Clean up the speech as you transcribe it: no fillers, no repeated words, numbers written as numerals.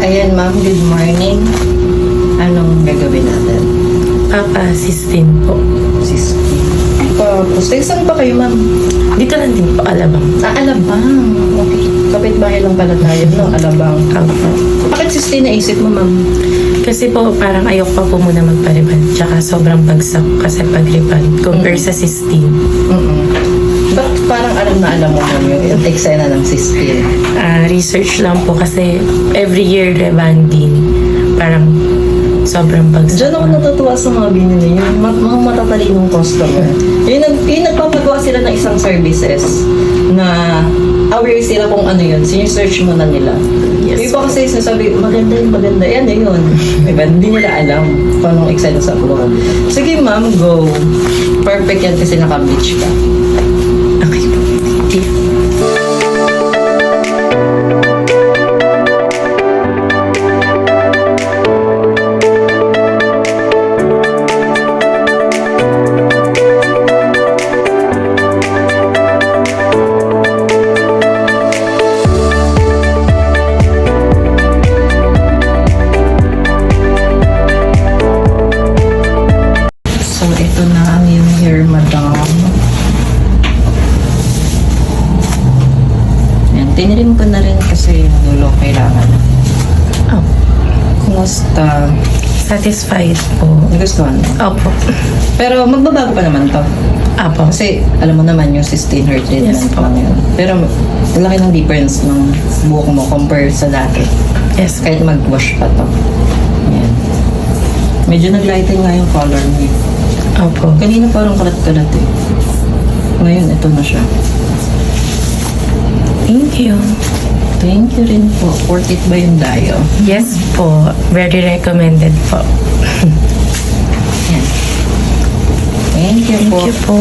Ayan ma'am, good morning. Anong gagawin natin? Papa-assistin po. Sis. Tapos, saan pa kayo ma'am? Dito lang din po, Alabang. Alabang. Okay. Kapit-bahay lang pala tayo, no? Alabang. Opo. Bakit sis naisip mo ma'am? Kasi po, parang ayok pa po muna magpa-reband. Tsaka sobrang bagsak kasi pag-reband compare sa 16. Bakit parang alam mo ma'am yung eksena ng sistine? Research lang po kasi every year rebanding. Parang sobrang bagsak. Diyan ako natutuwa sa mga binili yung mga matatalinong customer. Yung nagpapagawa sila ng isang services na aware sila kung ano yun. Sinesearch muna nila. Yes. Yung iba kasi sinasabi, maganda yan, yun. Diba? Hindi nila alam kung anong eksena sa buwan. Sige ma'am, go. Perfect yan kasi naka-beach ka. Okay po. Thank you. So, ito na ang yung hair, madam. Yan, tinirim ko na rin kasi yung dulo kailangan. Oh, Kumusta? satisfied po. Nagustuhan mo? Opo. Pero magbabago pa naman to. Opo. Kasi alam mo naman yung 16 hair treatment Yes, po. lang yun. Pero laki ng difference ng buhok mo compare sa dati. Yes. Kahit mag-wash pa to. Yan. Medyo nag-lighten nga yung color mo. eh. Opo. Kanina parang kalat-kalat eh. Ngayon, ito na siya. Thank you. Thank you rin po. Worth it ba yung dayo? Yes po. Very recommended po. Yan. Thank you po. Thank you po.